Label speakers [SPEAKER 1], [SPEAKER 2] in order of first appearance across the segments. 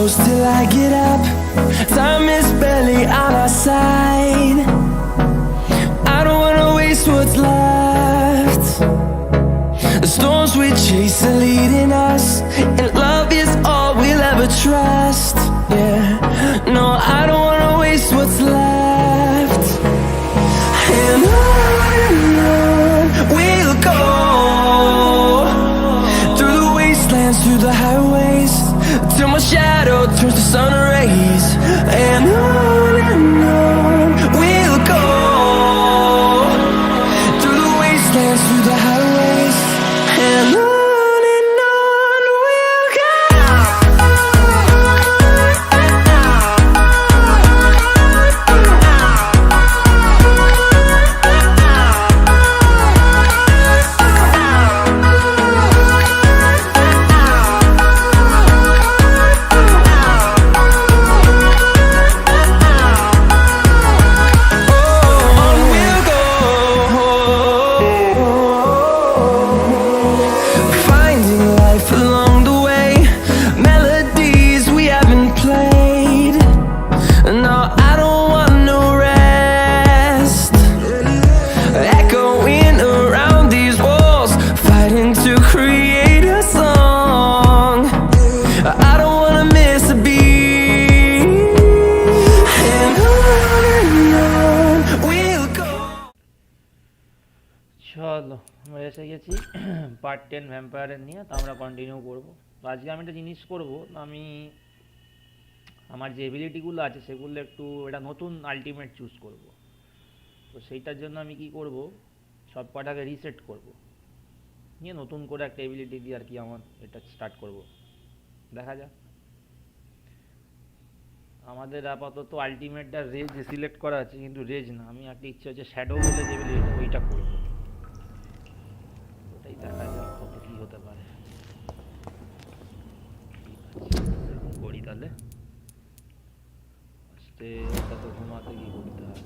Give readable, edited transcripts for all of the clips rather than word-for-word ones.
[SPEAKER 1] close till I get up. Time is barely on our side. I don't wanna waste what's left. The storms we chase are leading us, and love is all we'll ever trust. Yeah, no, I don't wanna waste what's left. And on we'll go, through the wastelands, through the highways, till my shadow turns to sun rays. And on we'll go, through the wastelands, through the highways, and on we'll go.
[SPEAKER 2] চলো আমরা এসে গেছি part 10 ভ্যাম্পায়ারের নিয়ে। তো আমরা continue করব। তো আজকে আমি একটা জিনিস করব, আমি আমার যে এবিলিটিগুলো আছে সেগুলো একটু এটা নতুন আলটিমেট চুজ করব। তো সেইটার জন্য আমি কি করব, সব কটাকে রিসেট করব, নিয়ে নতুন করে একটা এবিলিটি দিয়ে আর কি আমার এটা স্টার্ট করব। দেখা যাক। আমাদের আপাতত আলটিমেটটা রেজ সিলেক্ট করা আছে, কিন্তু রেজ না, আমি একটা ইচ্ছে হচ্ছে শ্যাডো বলে যে এবিলিটি ওইটা করব। ওটাই দেখা যাক কত কী হতে পারে। করি তাহলে আস্তে কত ঘুমাতে গিয়ে করতে হয়।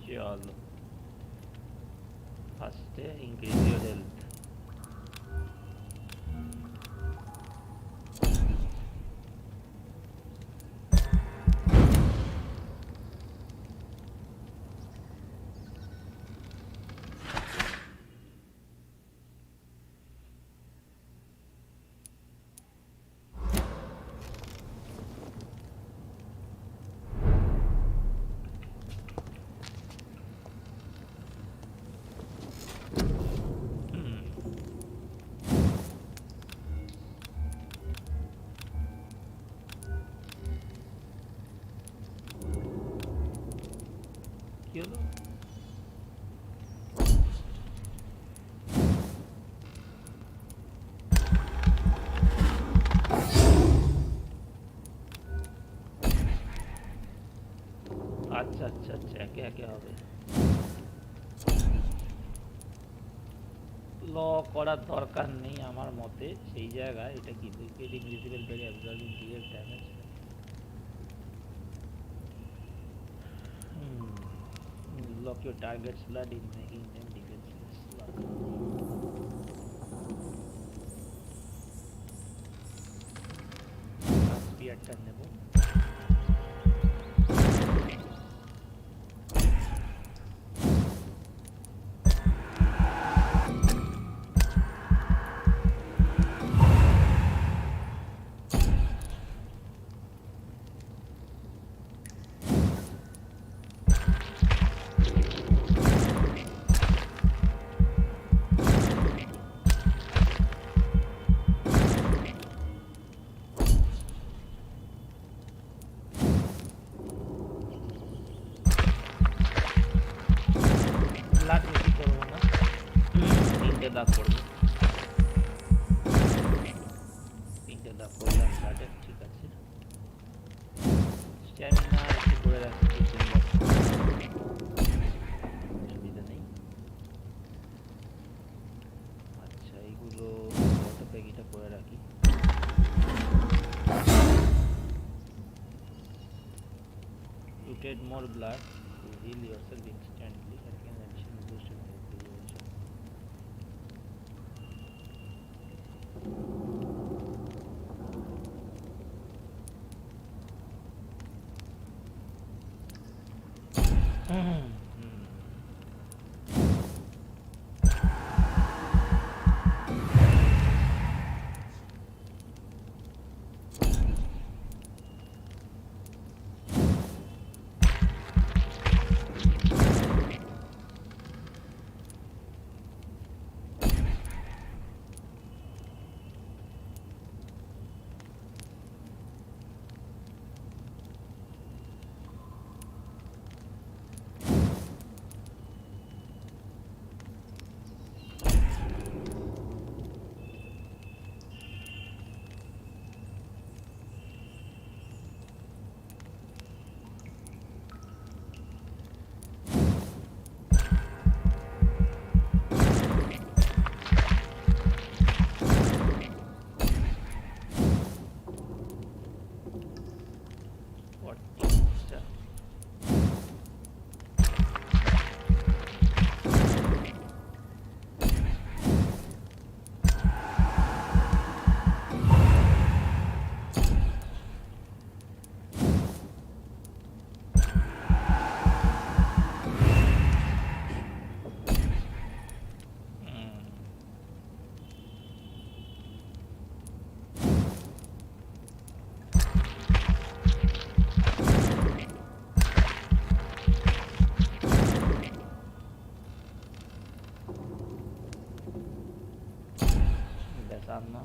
[SPEAKER 2] চলো ফার্স্টে ইনক্রিজ ইউর হেলথ। কি হলো? আচ্ছা আচ্ছা আচ্ছা, একে একে হবে। ল করার দরকার নেই আমার মতে সেই জায়গায়। এটা কি wicket invisible very absorbing DS damage. Lock your target's blood in making them defenseless. Spearটা নেব। দাগ করবো, 3টে দাগ করলাম ব্লাডে। ঠিক আছে, স্ট্যামিনা একটু করে রাখছি, সুবিধা নেই। আচ্ছা এইগুলো কত প্যাকেটটা করে রাখি। Looted more blood, heal yourself instantly. That can additional boost your health duration. What is that? Desarma.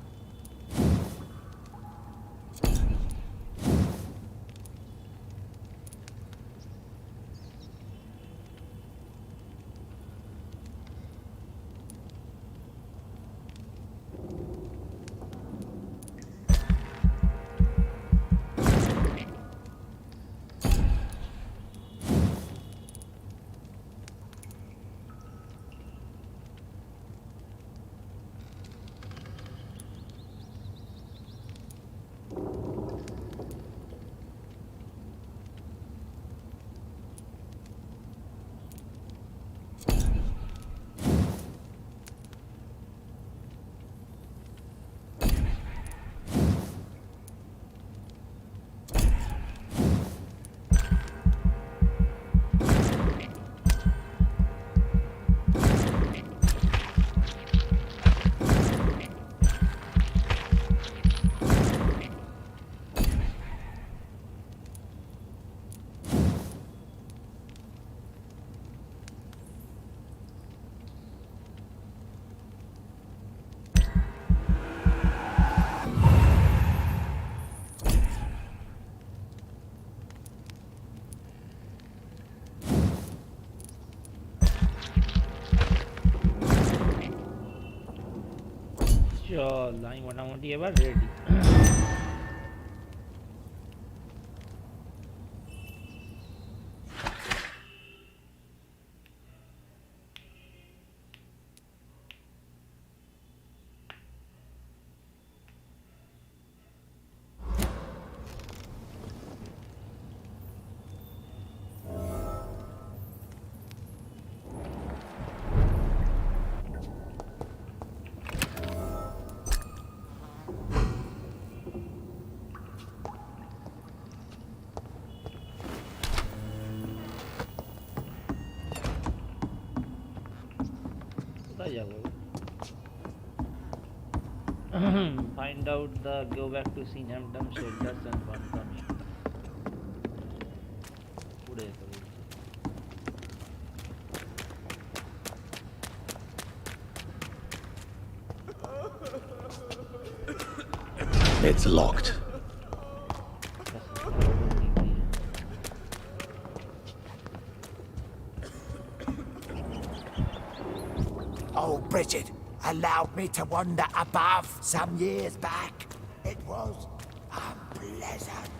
[SPEAKER 2] চল আমি মোটামুটি এবার রেডি। কোথায় যাবো? Find out the go back to Southampton shelters and confirm it. উড়ে যেতে বলছে।
[SPEAKER 3] It's locked.
[SPEAKER 4] Oh, Bridget allowed me to wander above some years back. It was unpleasant.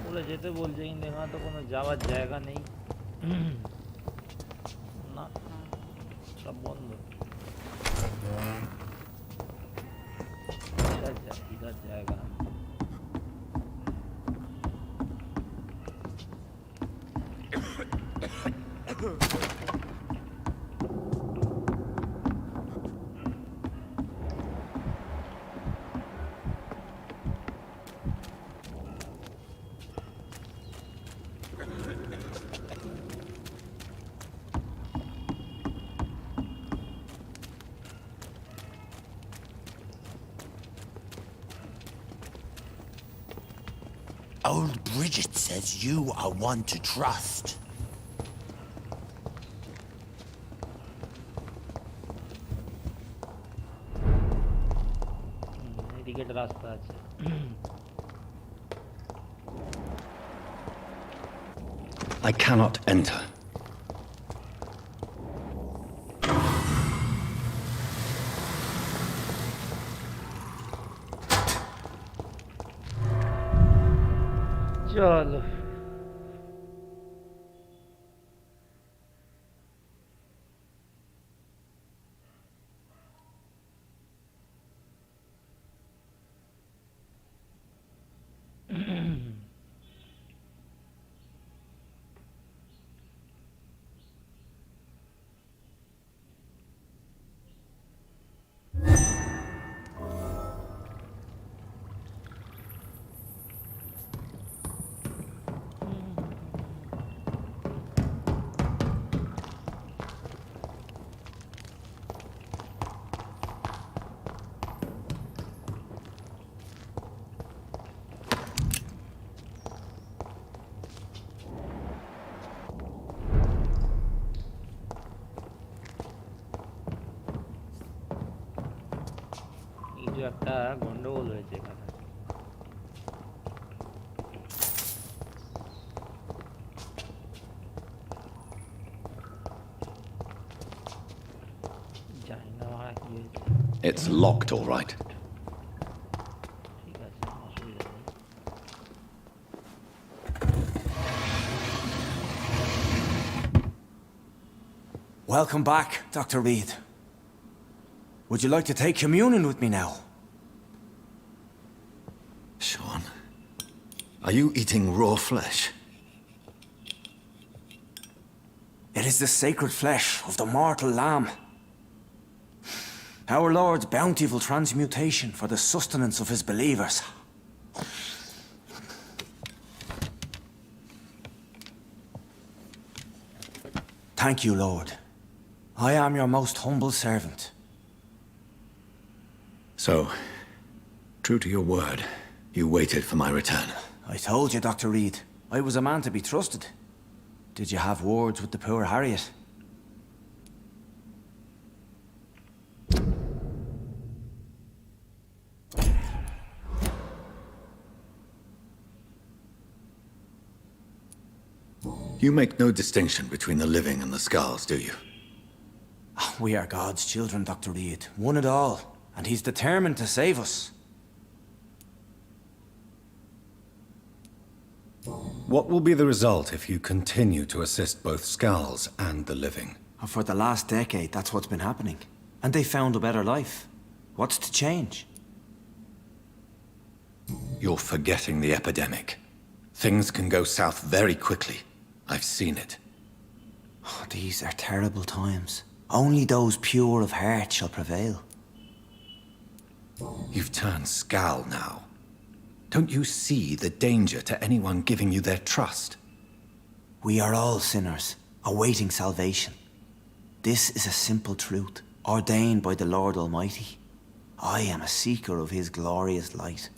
[SPEAKER 2] উড়ে বলে যেতে বলছে, কিন্তু এখানে তো কোনো যাওয়ার জায়গা নেই। না, সব বন্ধ। ইধার জায়গা।
[SPEAKER 4] Old Bridget says you are one to trust.
[SPEAKER 2] এদিকে একটা রাস্তা আছে।
[SPEAKER 3] I cannot enter.
[SPEAKER 2] চলো। একটা গন্ডগোল হয়েছে এখানে। জানি না কি হয়েছে।
[SPEAKER 3] It's locked, all right.
[SPEAKER 2] ঠিক আছে, অসুবিধা নেই।
[SPEAKER 5] Welcome back, Dr. Reid. Would you like to take communion with me now?
[SPEAKER 3] Sean, are you eating raw flesh?
[SPEAKER 5] It is the sacred flesh of the mortal lamb. Our Lord's bountiful transmutation for the sustenance of his believers. Thank you, Lord. I am your most humble servant.
[SPEAKER 3] So, true to your word, you waited for my return.
[SPEAKER 5] I told you, Dr. Reid, I was a man to be trusted. Did you have words with the poor Harriet?
[SPEAKER 3] You make no distinction between the living and the skulls, do you?
[SPEAKER 5] We are God's children, Dr. Reid, one and all, and he's determined to save us.
[SPEAKER 3] What will be the result if you continue to assist both skulls and the living?
[SPEAKER 5] For the last decade, that's what's been happening. And they found a better life. What's to change?
[SPEAKER 3] You're forgetting the epidemic. Things can go south very quickly. I've seen it.
[SPEAKER 5] Oh, these are terrible times. Only those pure of heart shall prevail.
[SPEAKER 3] You've turned Skal now. Don't you see the danger to anyone giving you their trust?
[SPEAKER 5] We are all sinners, awaiting salvation. This is a simple truth, ordained by the Lord Almighty. I am a seeker of his glorious light.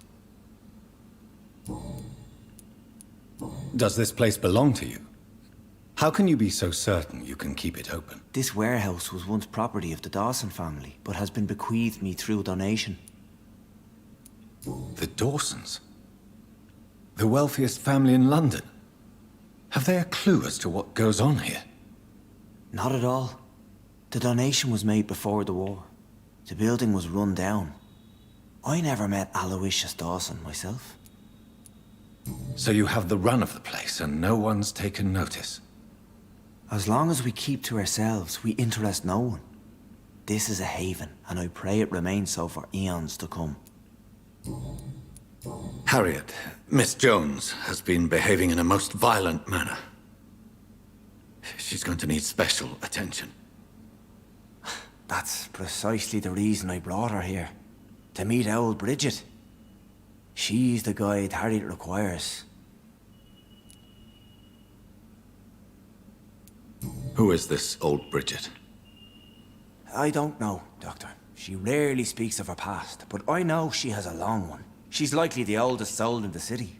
[SPEAKER 3] Does this place belong to you? How can you be so certain you can keep it open?
[SPEAKER 5] This warehouse was once property of the Dawson family, but has been bequeathed me through donation.
[SPEAKER 3] The Dawsons? The wealthiest family in London? Have they a clue as to what goes on here?
[SPEAKER 5] Not at all. The donation was made before the war. The building was run down. I never met Aloysius Dawson myself.
[SPEAKER 3] So you have the run of the place and no one's taken notice?
[SPEAKER 5] As long as we keep to ourselves, we interest no one. This is a haven, and I pray it remains so for eons to come.
[SPEAKER 3] Harriet, Miss Jones, has been behaving in a most violent manner. She's going to need special attention.
[SPEAKER 5] That's precisely the reason I brought her here. To meet old Bridget. She's the guide Harriet requires.
[SPEAKER 3] Who is this old Bridget?
[SPEAKER 5] I don't know, Doctor. She rarely speaks of her past, but I know she has a long one. She's likely the oldest soul in the city.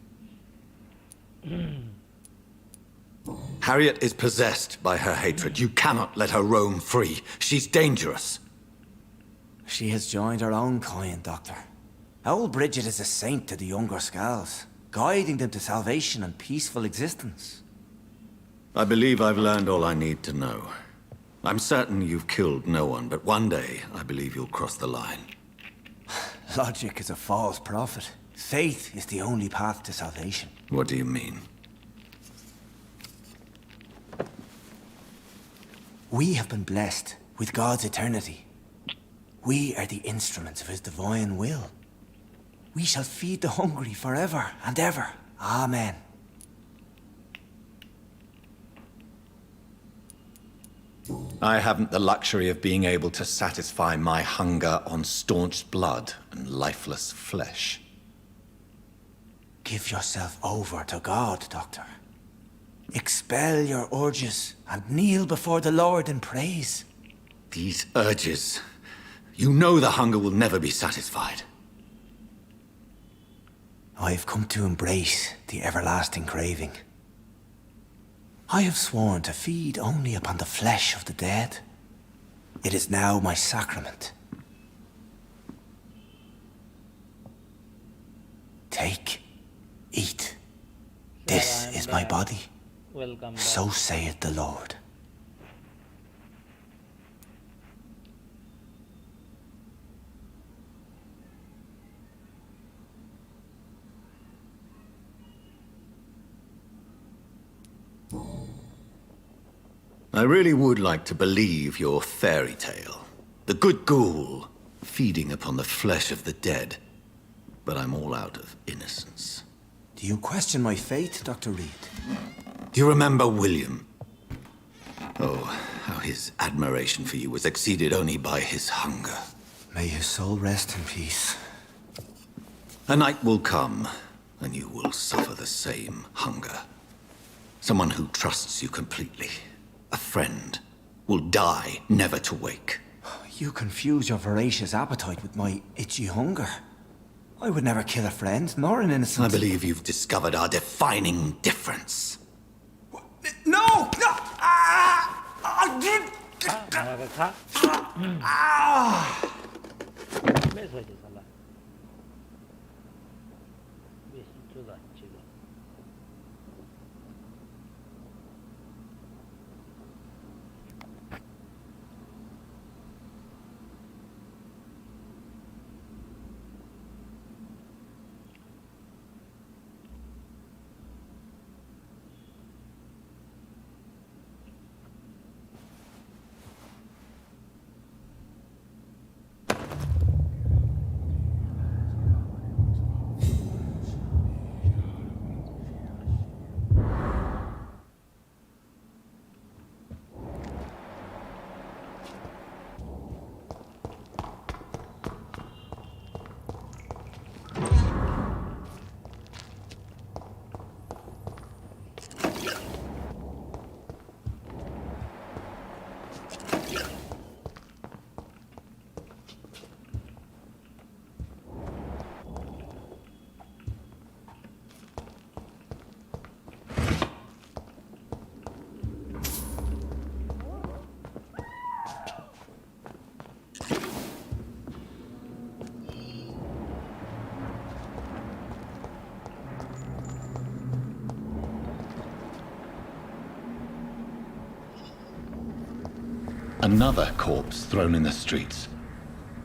[SPEAKER 3] Harriet is possessed by her hatred. You cannot let her roam free. She's dangerous.
[SPEAKER 5] She has joined her own kind, Doctor. Old Bridget is a saint to the younger Scals, guiding them to salvation and peaceful existence.
[SPEAKER 3] I believe I've learned all I need to know. I'm certain you've killed no one, but one day I believe you'll cross the line.
[SPEAKER 5] Logic is a false prophet. Faith is the only path to salvation.
[SPEAKER 3] What do you mean?
[SPEAKER 5] We have been blessed with God's eternity. We are the instruments of His divine will. We shall feed the hungry forever and ever. Amen.
[SPEAKER 3] I haven't the luxury of being able to satisfy my hunger on staunch blood and lifeless flesh.
[SPEAKER 5] Give yourself over to God, Doctor. Expel your urges and kneel before the Lord in praise.
[SPEAKER 3] These urges. You know the hunger will never be satisfied.
[SPEAKER 5] I've come to embrace the everlasting craving. I have sworn to feed only upon the flesh of the dead. It is now my sacrament. Take, eat. This is my body.
[SPEAKER 2] Welcome back.
[SPEAKER 5] So saith the Lord.
[SPEAKER 3] I really would like to believe your fairy tale. The good ghoul feeding upon the flesh of the dead. But I'm all out of innocence.
[SPEAKER 5] Do you question my faith, Dr. Reid?
[SPEAKER 3] Do you remember William? Oh, how his admiration for you was exceeded only by his hunger.
[SPEAKER 5] May his soul rest in peace.
[SPEAKER 3] A night will come, and you will suffer the same hunger. Someone who trusts you completely, a friend, will die never to wake.
[SPEAKER 5] You confuse your voracious appetite with my itchy hunger. I would never kill a friend, nor an innocent...
[SPEAKER 3] I believe you've discovered our defining difference.
[SPEAKER 5] No! No!
[SPEAKER 2] আমাকে খা বেশ হয়েছে শালা বেশি তো যাচ্ছিল
[SPEAKER 3] Another corpse thrown in the streets.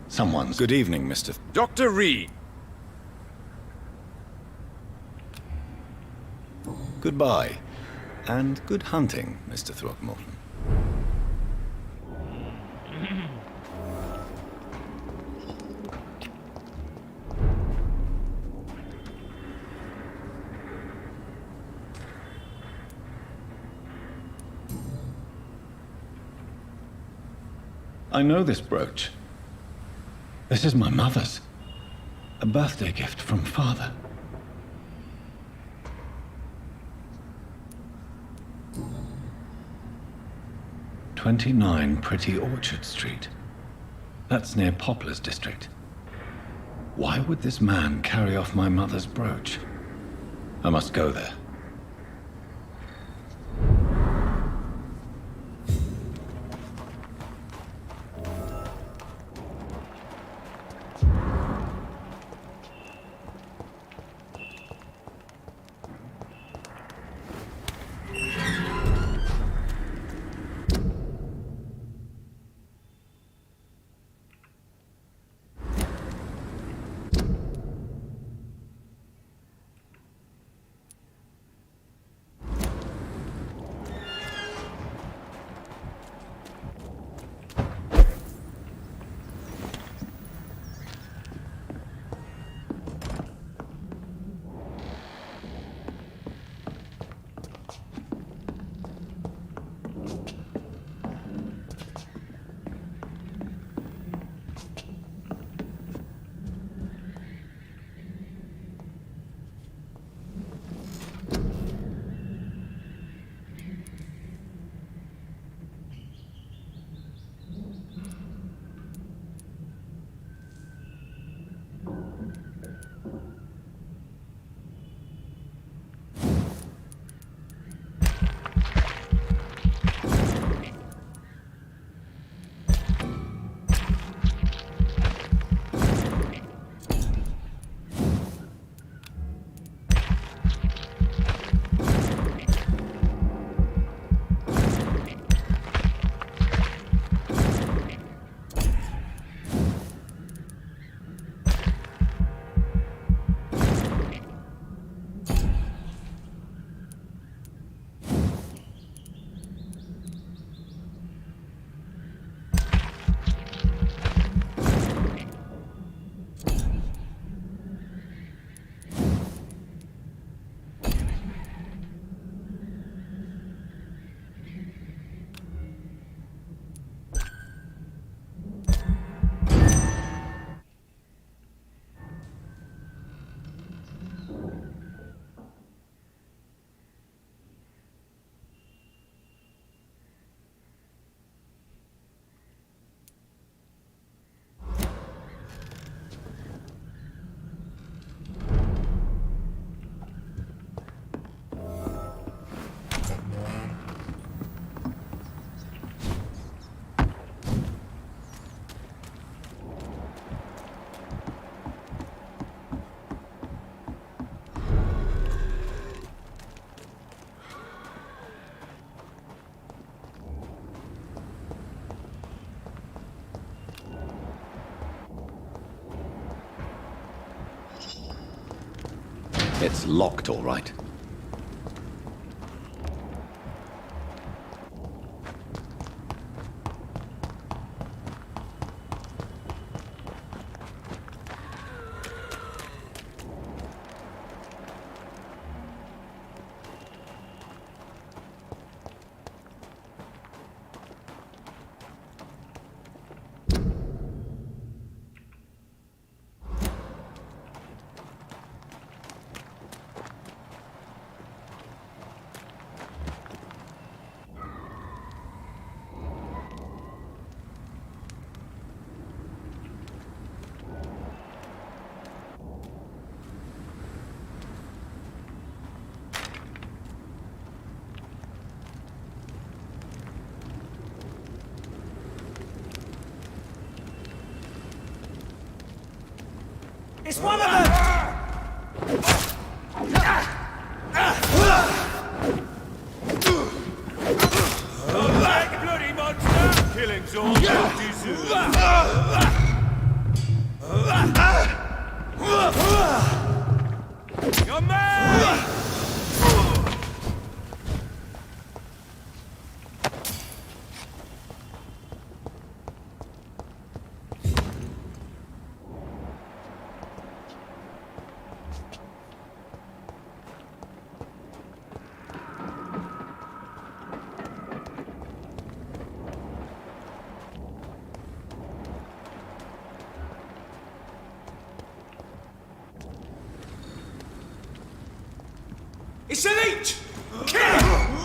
[SPEAKER 3] Someone's...
[SPEAKER 6] Good evening, Mr.
[SPEAKER 7] Dr. Reid!
[SPEAKER 3] Goodbye. And good hunting, Mr. Throckmorton. I know this brooch. This is my mother's. A birthday gift from father. "29 Pretty Orchard Street. That's near Poplar's district. Why would this man carry off my mother's brooch? I must go there. It's locked, all right.
[SPEAKER 4] It's one of them! Like bloody monster! Killing's all you deserve. You're mine!
[SPEAKER 6] It's an each! Kill him!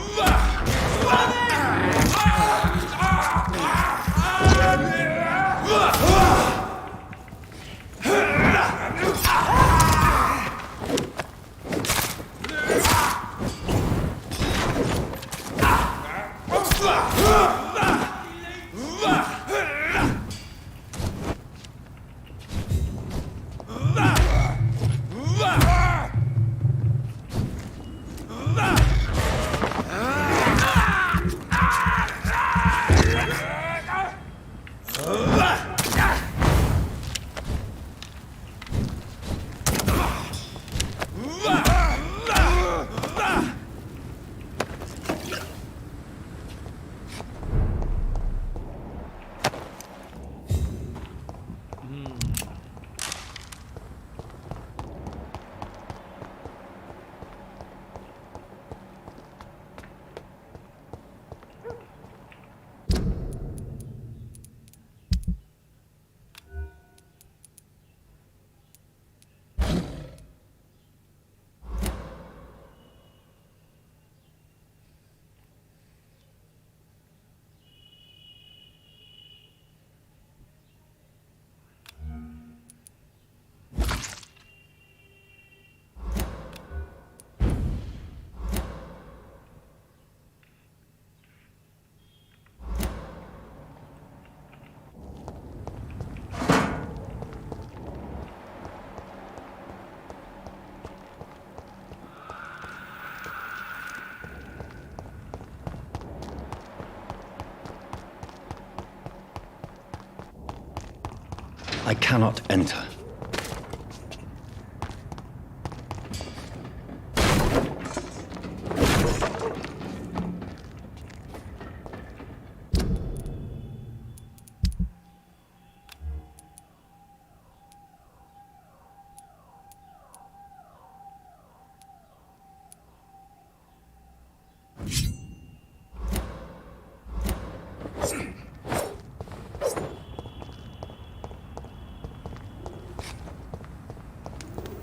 [SPEAKER 3] I cannot enter.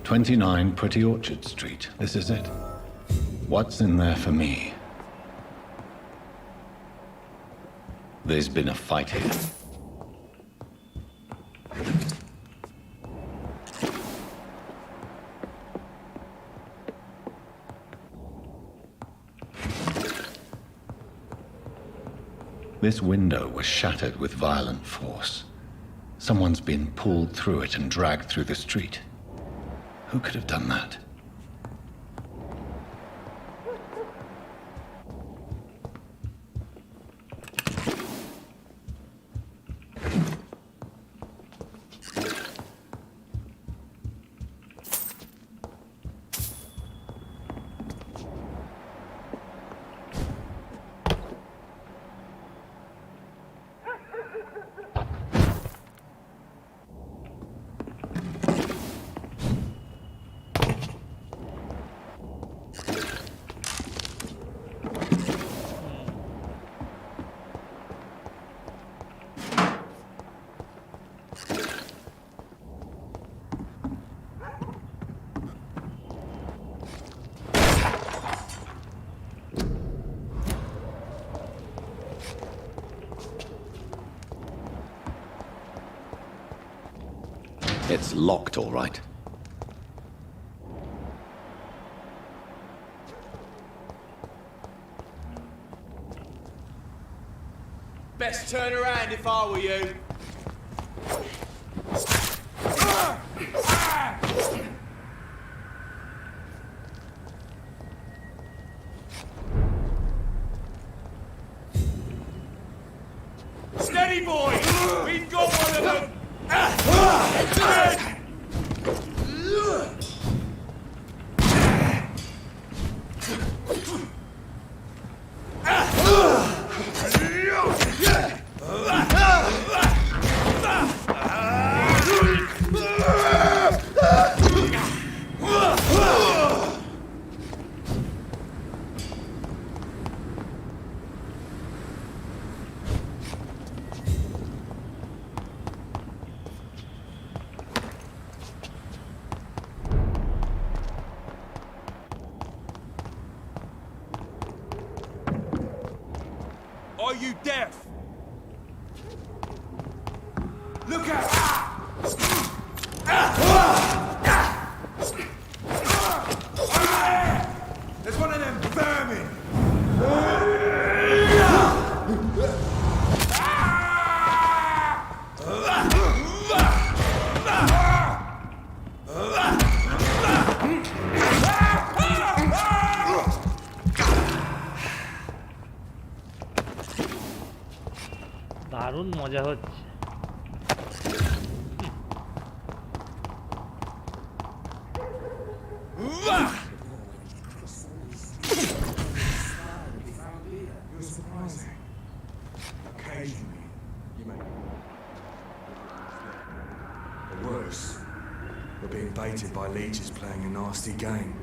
[SPEAKER 3] "29 Pretty Orchard Street. This is it. What's in there for me? There's been a fight here. This window was shattered with violent force. Someone's been pulled through it and dragged through the street. Who could have done that? It's locked, all right.
[SPEAKER 6] Best turn around if I were you. Steady, boy! We've got one of them! Are you deaf? Look out! There's one of them vermin!
[SPEAKER 2] দারুণ মজা হচ্ছে।
[SPEAKER 6] Occasionally, you may. Or worse, we're being baited by leeches playing a nasty game.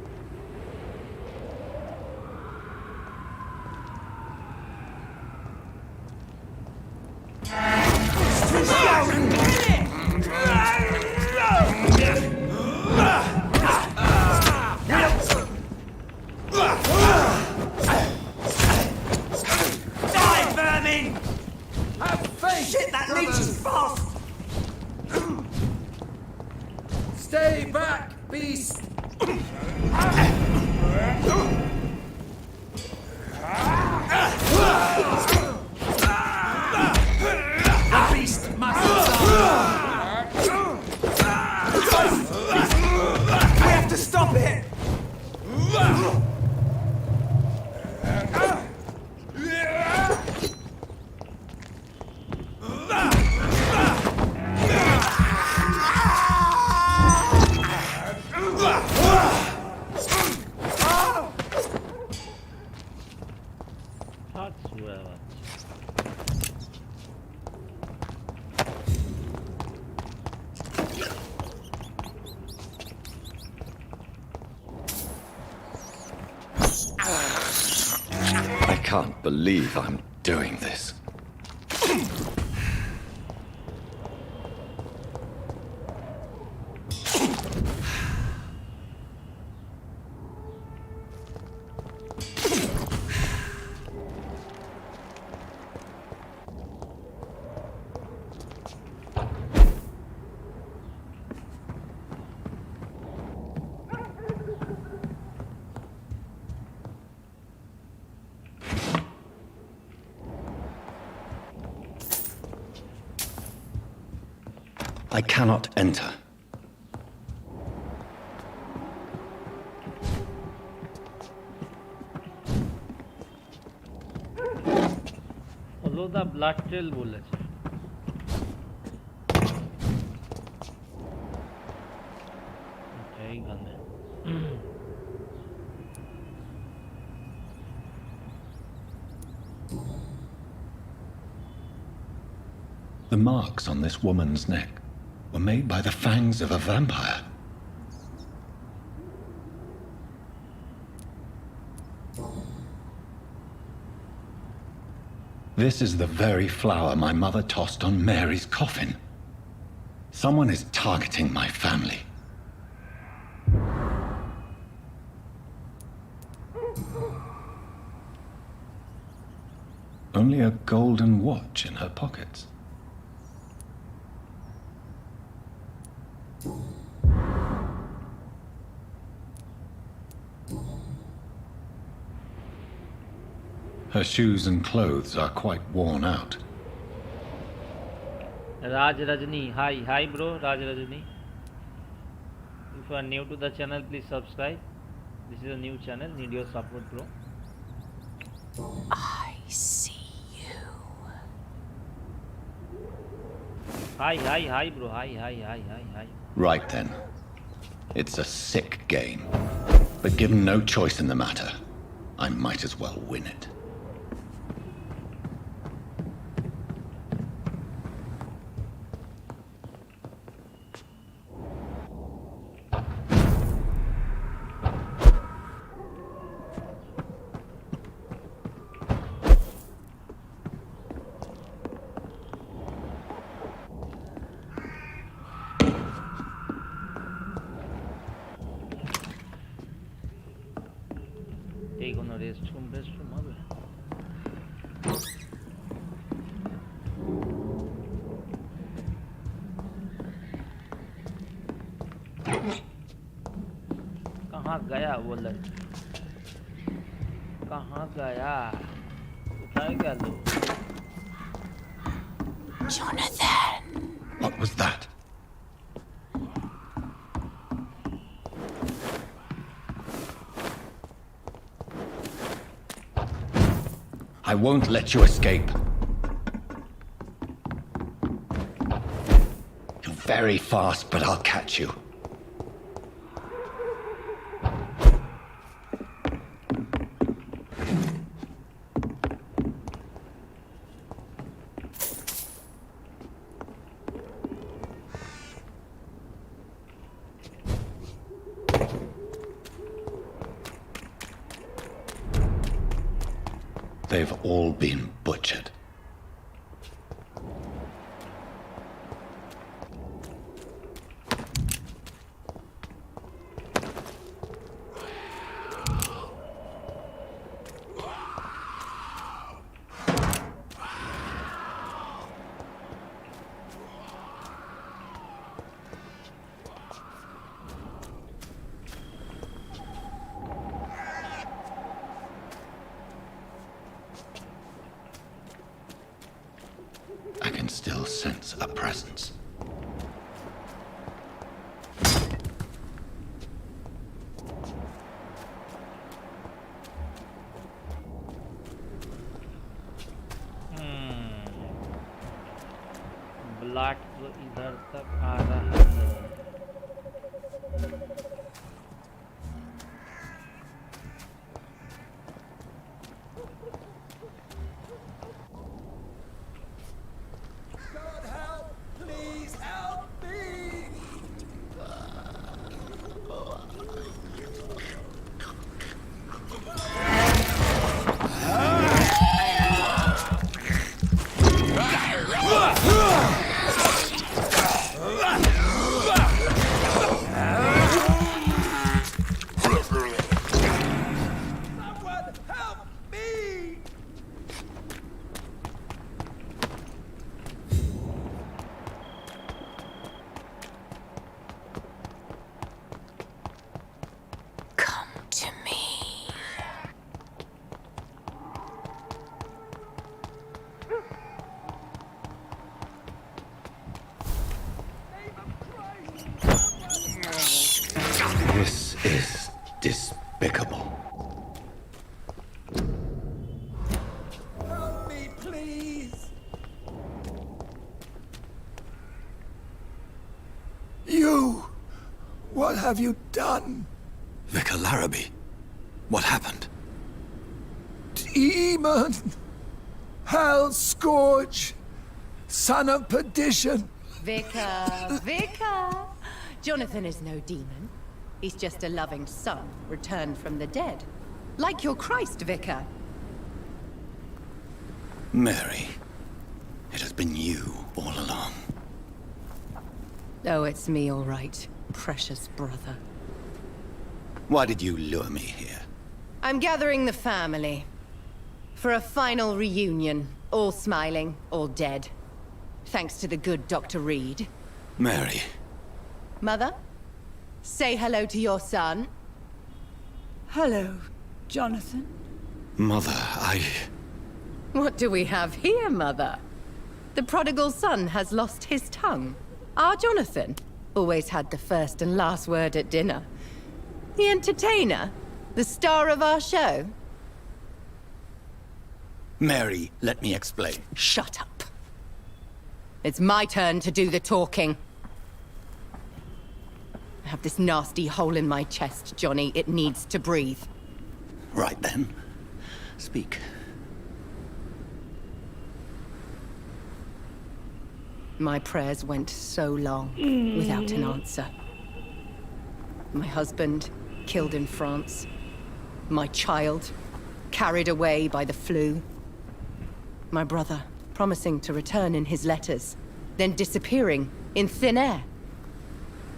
[SPEAKER 4] Stay back, beast! The beast must die! We have to stop it!
[SPEAKER 3] I can't believe I'm doing this. I cannot enter.
[SPEAKER 2] Follow the blood trail বলেছে। এইখানে।
[SPEAKER 3] The marks on this woman's neck were made by the fangs of a vampire. This is the very flower my mother tossed on Mary's coffin. Someone is targeting my family. Only a golden watch in her pockets. Her shoes and clothes are quite worn out.
[SPEAKER 2] Raj Rajni, hi bro, Raj Rajni. If you are new to the channel, please subscribe. This is a new channel, need your support, bro.
[SPEAKER 7] I see you.
[SPEAKER 2] Hi bro, hi.
[SPEAKER 3] Right then. It's a sick game. But given no choice in the matter, I might as well win it.
[SPEAKER 2] এই কোনো restroom হবে? गया वो लड़की? कहाँ गया? उठाए क्या लो?
[SPEAKER 7] Jonathan!
[SPEAKER 3] What was that? I won't let you escape. You're very fast, but I'll catch you. They've all been butchered. I can still sense a presence.
[SPEAKER 2] Black तो इधर तक आ रहा है।
[SPEAKER 4] God help! Please help me! Someone help me!
[SPEAKER 7] Come to me.
[SPEAKER 3] This is despicable.
[SPEAKER 4] Help me, please! You! What have you done?
[SPEAKER 3] Vicar Larrabee, what happened?
[SPEAKER 4] Demon! Hell scourge! Son of perdition!
[SPEAKER 8] Vicar! Jonathan is no demon. He's just a loving son, returned from the dead. Like your Christ, Vicar.
[SPEAKER 3] Mary, it has been you all along.
[SPEAKER 8] Oh, it's me, all right. Precious brother.
[SPEAKER 3] Why did you lure me here?
[SPEAKER 8] I'm gathering the family. For a final reunion. All smiling, all dead. Thanks to the good Dr. Reid.
[SPEAKER 3] Mary,
[SPEAKER 8] Mother? Say hello to your son.
[SPEAKER 9] Hello, Jonathan.
[SPEAKER 3] Mother,
[SPEAKER 8] What do we have here, Mother? The prodigal son has lost his tongue. Our Jonathan always had the first and last word at dinner. The entertainer, the star of our show.
[SPEAKER 3] Mary, let me explain.
[SPEAKER 8] Shut up. It's my turn to do the talking. I have this nasty hole in my chest, Johnny. It needs to breathe.
[SPEAKER 3] Right then, speak.
[SPEAKER 8] My prayers went so long without an answer. My husband killed in France. My child carried away by the flu. My brother promising to return in his letters, then disappearing in thin air.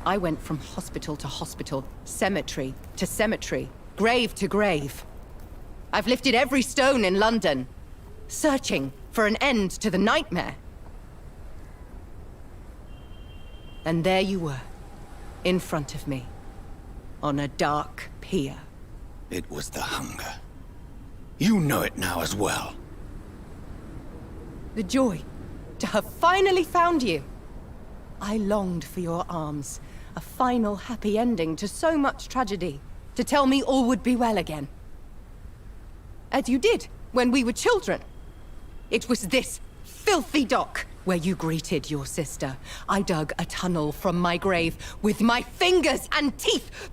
[SPEAKER 8] I went from hospital to hospital, cemetery to cemetery, grave to grave. I've lifted every stone in London, searching for an end to the nightmare. And there you were, in front of me. on a dark pier.
[SPEAKER 3] It was the hunger. You know it now as well.
[SPEAKER 8] The joy to have finally found you. I longed for your arms, a final happy ending to so much tragedy, to tell me all would be well again. As you did when we were children. It was this filthy dock where you greeted your sister. I dug a tunnel from my grave with my fingers and teeth.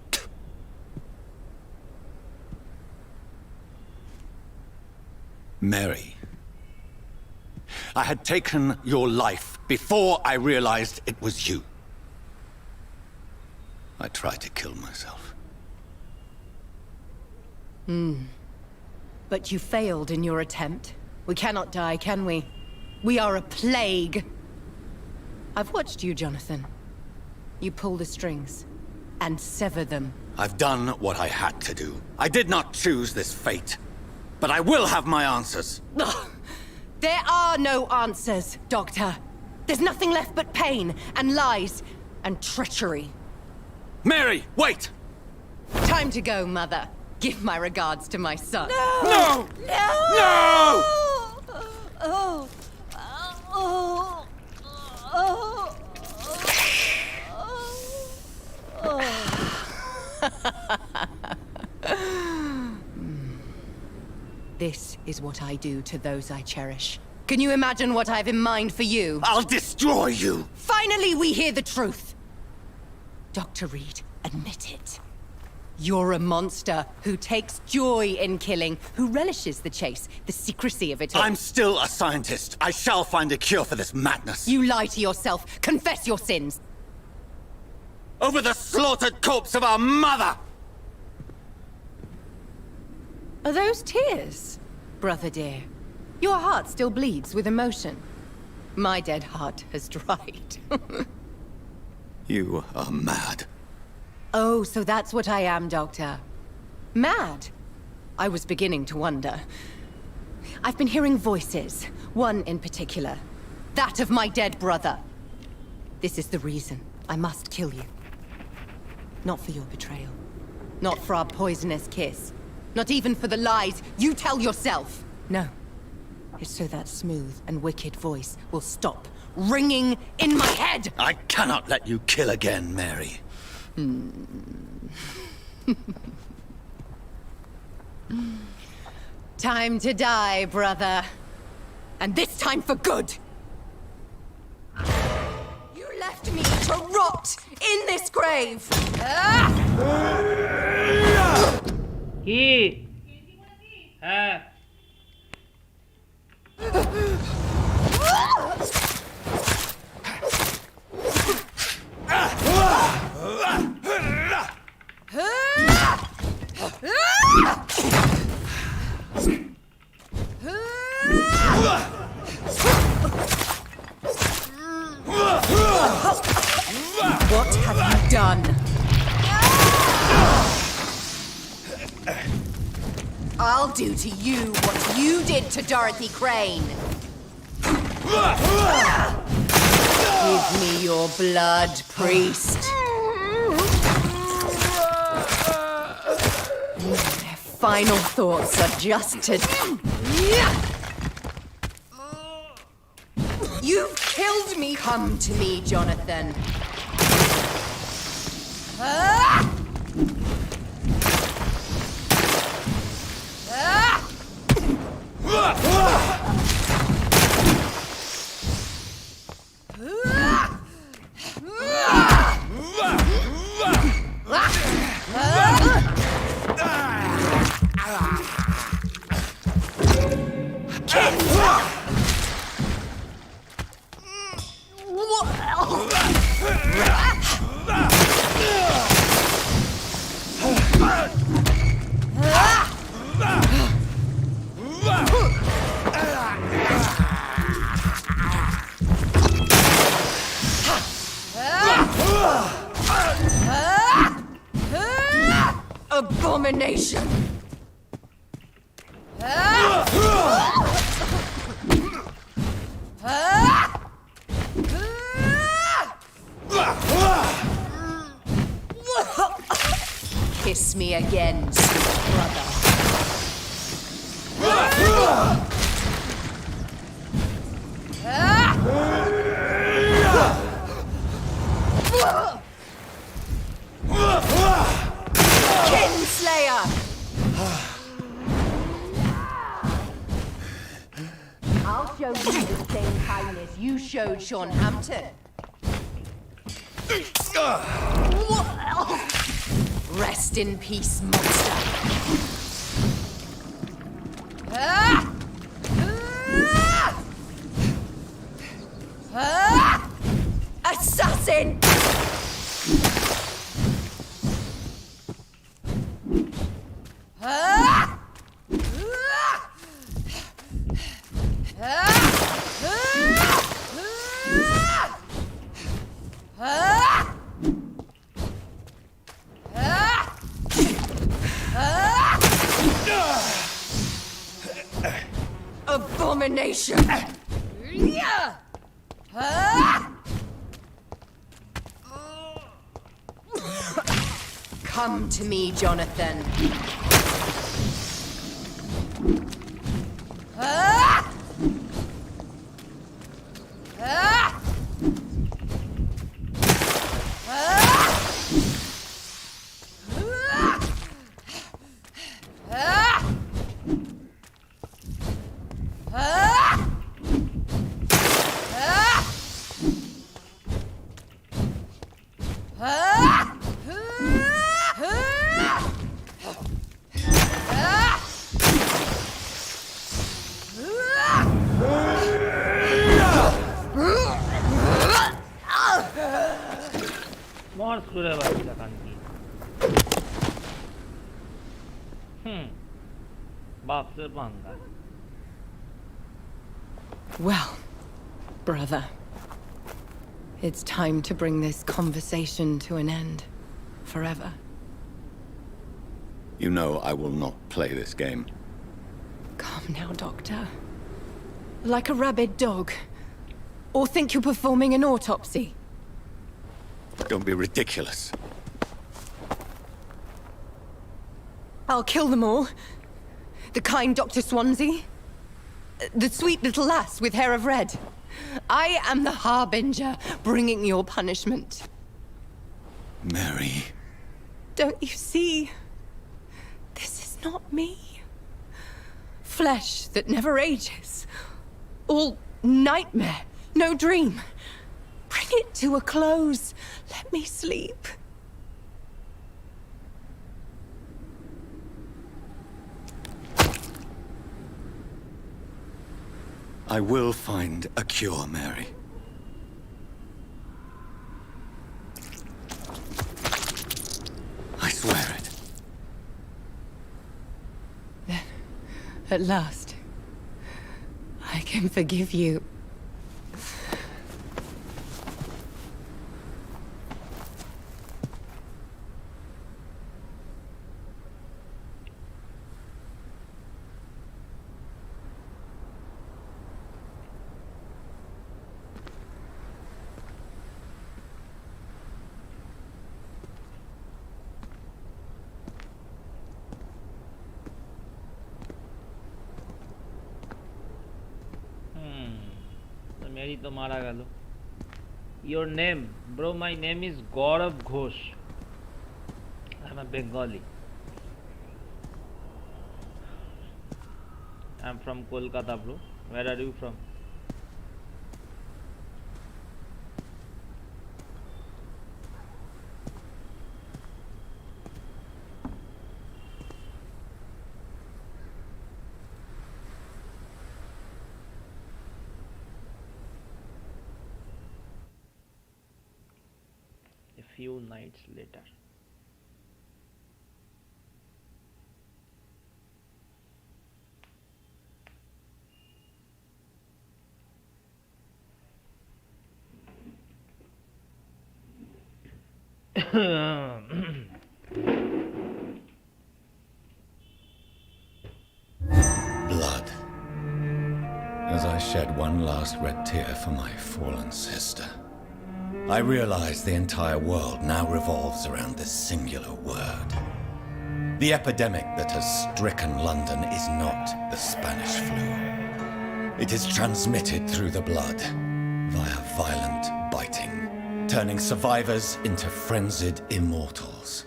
[SPEAKER 3] Mary, I had taken your life before I realized it was you. I tried to kill myself.
[SPEAKER 8] But you failed in your attempt. We cannot die, can we? We are a plague. I've watched you, Jonathan. You pull the strings and sever them.
[SPEAKER 3] I've done what I had to do. I did not choose this fate, but I will have my answers.
[SPEAKER 8] Ugh. There are no answers, Doctor. There's nothing left but pain and lies and treachery.
[SPEAKER 3] Mary, wait!
[SPEAKER 8] Time to go, Mother. Give my regards to my son.
[SPEAKER 3] No!
[SPEAKER 9] No!
[SPEAKER 3] No!
[SPEAKER 9] Oh. Oh. Oh.
[SPEAKER 8] This is what I do to those I cherish. Can you imagine what I've in mind for you?
[SPEAKER 3] I'll destroy you!
[SPEAKER 8] Finally, we hear the truth. Dr. Reid, admit it. You're a monster who takes joy in killing, who relishes the chase, the secrecy of it all.
[SPEAKER 3] I'm still a scientist. I shall find a cure for this madness.
[SPEAKER 8] You lie to yourself. Confess your sins.
[SPEAKER 3] Over the slaughtered corpse of our mother!
[SPEAKER 8] Are those tears, brother dear? Your heart still bleeds with emotion. My dead heart has dried.
[SPEAKER 3] You are mad.
[SPEAKER 8] Oh, so that's what I am, Doctor. Mad? I was beginning to wonder. I've been hearing voices, one in particular. That of my dead brother. This is the reason I must kill you. Not for your betrayal. Not for our poisonous kiss. Not even for the lies you tell yourself. No. It's so that smooth and wicked voice will stop ringing in my head!
[SPEAKER 3] I cannot let you kill again, Mary.
[SPEAKER 8] Time to die, brother. And this time for good! You left me to rot in this grave! Ah!
[SPEAKER 2] কি হ্যাঁ
[SPEAKER 8] What have you done? I'll do to you what you did to Dorothy Crane. Give me your blood, priest. Their final thoughts are just to... You've killed me! Come to me, Jonathan. Abomination! Kiss me again, sweet brother. Kinslayer! I'll show you the same kindness you showed Sean Hampton. Rest in peace, monster. Assassin! Abomination! Come to me, Jonathan. Well, brother, it's time to bring this conversation to an end. Forever.
[SPEAKER 3] You know I will not play this game.
[SPEAKER 8] Calm now, Doctor. Like a rabid dog. Or think you're performing an autopsy.
[SPEAKER 3] Don't be ridiculous.
[SPEAKER 8] I'll kill them all. The kind Dr. Swansea. The sweet little lass with hair of red. I am the Harbinger, bringing your punishment.
[SPEAKER 3] Mary.
[SPEAKER 8] Don't you see? This is not me. Flesh that never ages. All nightmare, no dream. Bring it to a close. Let me sleep.
[SPEAKER 3] I will find a cure, Mary. I swear it.
[SPEAKER 8] Then, at last, I can forgive you.
[SPEAKER 2] मेरी तो मारा गलो. Your name, bro? My name is Gaurav Ghosh. I'm a Bengali. I'm from Kolkata, bro. Where are you from? Few nights later.
[SPEAKER 3] Blood. As I shed one last red tear for my fallen sister, I realize the entire world now revolves around this singular word. The epidemic that has stricken London is not the Spanish flu. It is transmitted through the blood, via violent biting, turning survivors into frenzied immortals.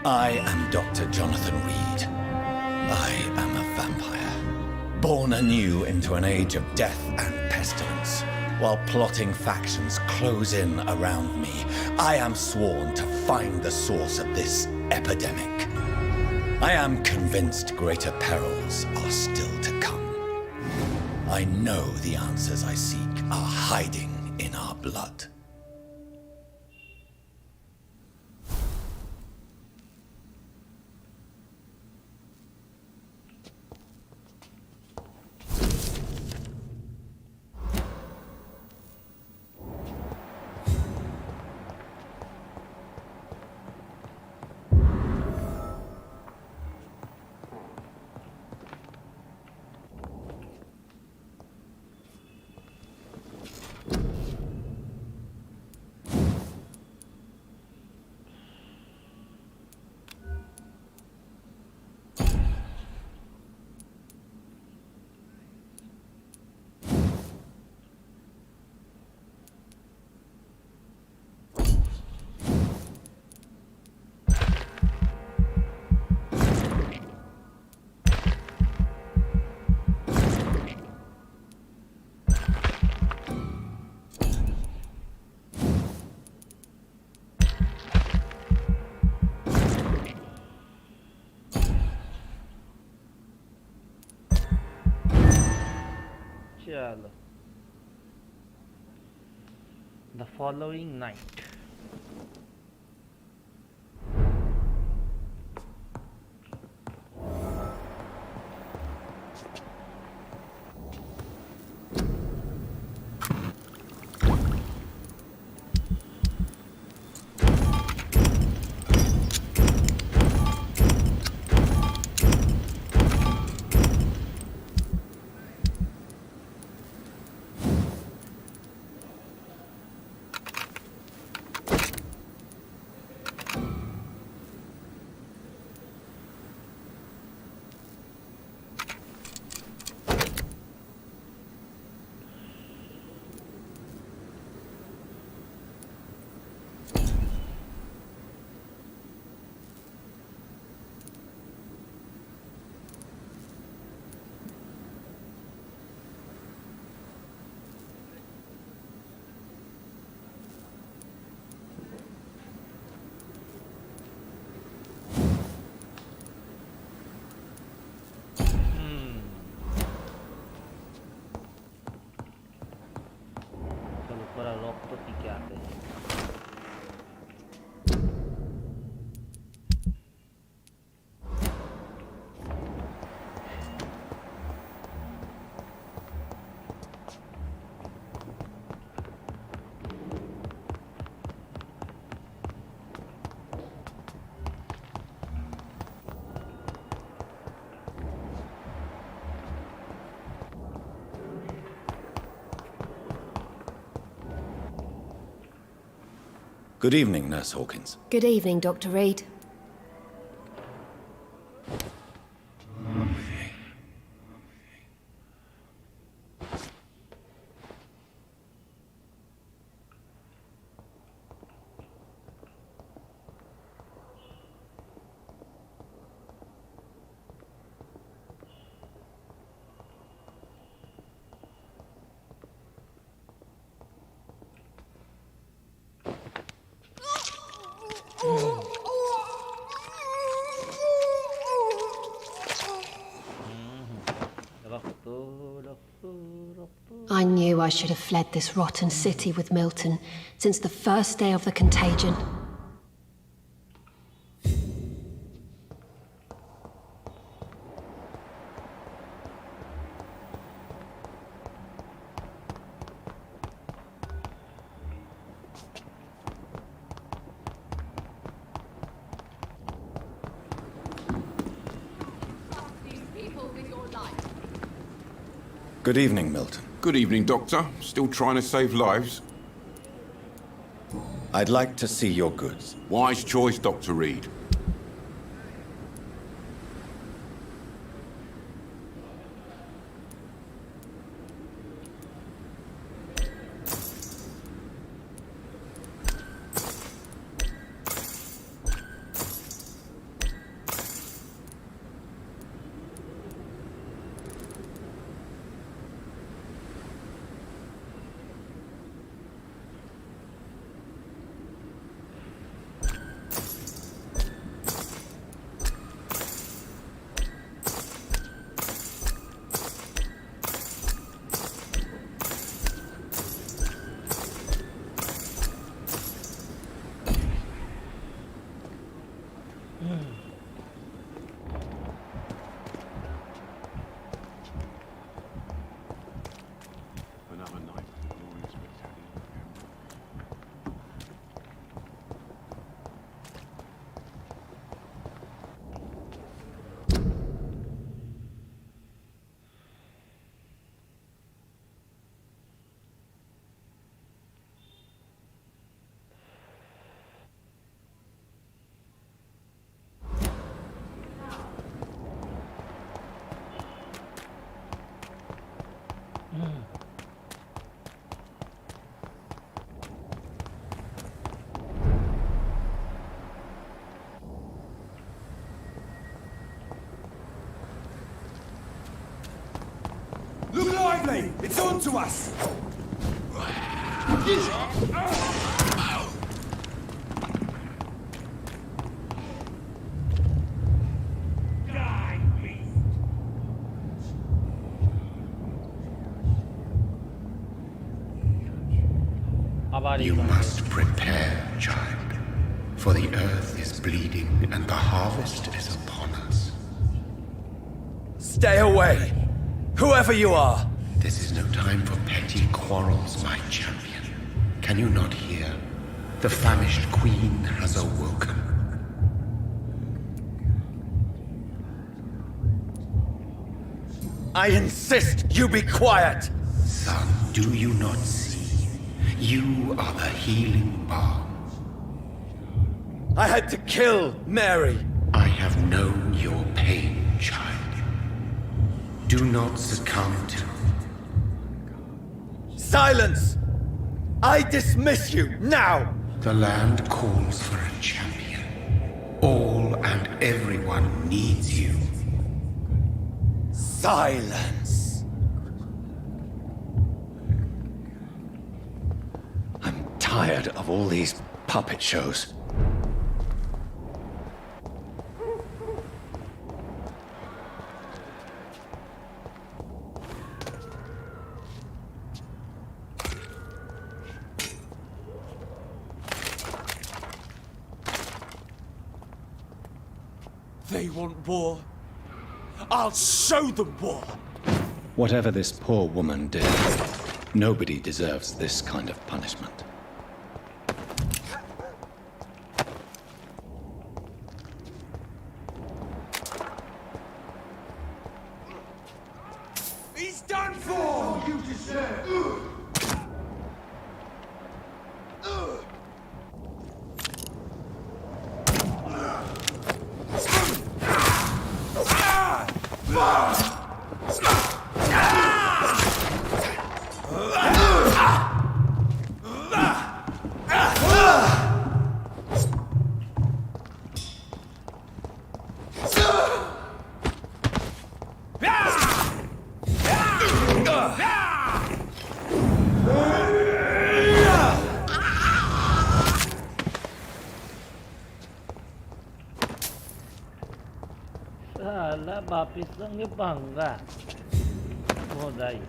[SPEAKER 3] I am Dr. Jonathan Reid. I am a vampire, born anew into an age of death and pestilence. While plotting factions close in around me, I am sworn to find the source of this epidemic. I am convinced greater perils are still to come. I know the answers I seek are hiding in our blood.
[SPEAKER 2] चलो the following night.
[SPEAKER 3] Good evening, Nurse Hawkins.
[SPEAKER 10] Good evening, Dr. Reid. I knew I should have fled this rotten city with Milton since the first day of the contagion.
[SPEAKER 3] Good evening, Milton.
[SPEAKER 11] Good evening, Doctor. Still trying to save lives?
[SPEAKER 3] I'd like to see your goods.
[SPEAKER 11] Wise choice, Dr. Reid.
[SPEAKER 6] Bravely! It's on to us!
[SPEAKER 12] You must prepare, child, for the earth is bleeding and the harvest is upon us.
[SPEAKER 1] Stay away! Whoever you are!
[SPEAKER 12] This is no time for petty quarrels, my champion. Can you not hear? The famished queen has awoken.
[SPEAKER 1] I insist you be quiet!
[SPEAKER 12] Son, do you not see? You are the healing balm.
[SPEAKER 1] I had to kill Mary!
[SPEAKER 12] I have known your pain, child. Do not succumb to...
[SPEAKER 1] Silence! I dismiss you, now!
[SPEAKER 12] The land calls for a champion. All and everyone needs you.
[SPEAKER 1] Silence! I'm tired of all these puppet shows.
[SPEAKER 6] They want war. I'll show them war!
[SPEAKER 3] Whatever this poor woman did, nobody deserves this kind of punishment.
[SPEAKER 6] He's done for! You deserve!
[SPEAKER 2] साला वापिस संगे पंगा हो जाए